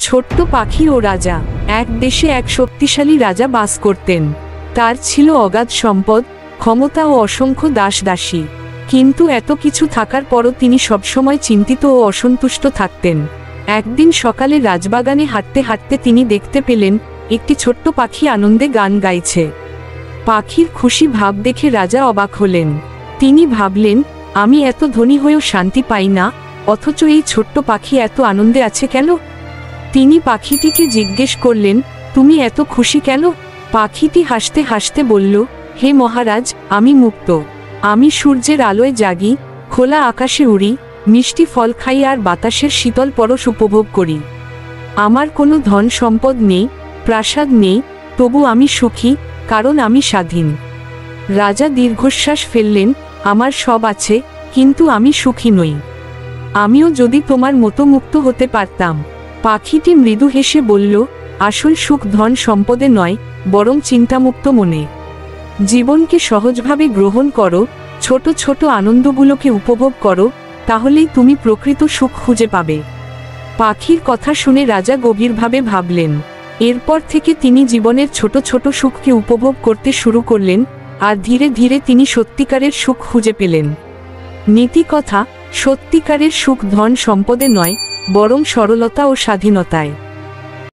ছোট্ট পাখি ও রাজা। এক দেশে এক শক্তিশালী রাজা বাস করতেন। তার ছিল অগাধ সম্পদ, ক্ষমতা ও অসংখ্য দাস দাসী। কিন্তু এত কিছু থাকার পরও তিনি সবসময় চিন্তিত ও অসন্তুষ্ট থাকতেন। একদিন সকালে রাজবাগানে হাঁটতে হাঁটতে তিনি দেখতে পেলেন একটি ছোট্ট পাখি আনন্দে গান গাইছে। পাখির খুশি ভাব দেখে রাজা অবাক হলেন। তিনি ভাবলেন, আমি এত ধনী হয়েও শান্তি পাই না, অথচ এই ছোট্ট পাখি এত আনন্দে আছে কেন? তিনি পাখিটিকে জিজ্ঞেস করলেন, তুমি এত খুশি কেন? পাখিটি হাসতে হাসতে বলল, হে মহারাজ, আমি মুক্ত। আমি সূর্যের আলোয় জাগি, খোলা আকাশে উড়ি, মিষ্টি ফল খাই আর বাতাসের শীতল পরশ উপভোগ করি। আমার কোনো ধন সম্পদ নেই, প্রাসাদ নেই, তবু আমি সুখী, কারণ আমি স্বাধীন। রাজা দীর্ঘশ্বাস ফেললেন, আমার সব আছে, কিন্তু আমি সুখী নই। আমিও যদি তোমার মতো মুক্ত হতে পারতাম। পাখিটি মৃদু হেসে বলল, আসল সুখ ধন সম্পদে নয়, বরং চিন্তামুক্ত মনে। জীবনকে সহজভাবে গ্রহণ করো, ছোট ছোট আনন্দগুলোকে উপভোগ করো, তাহলেই তুমি প্রকৃত সুখ খুঁজে পাবে। পাখির কথা শুনে রাজা গভীরভাবে ভাবলেন। এরপর থেকে তিনি জীবনের ছোট ছোট সুখকে উপভোগ করতে শুরু করলেন, আর ধীরে ধীরে তিনি সত্যিকারের সুখ খুঁজে পেলেন। নীতিকথা, সত্যিকারের সুখ ধন সম্পদে নয়, বরং সরলতা ও স্বাধীনতায়।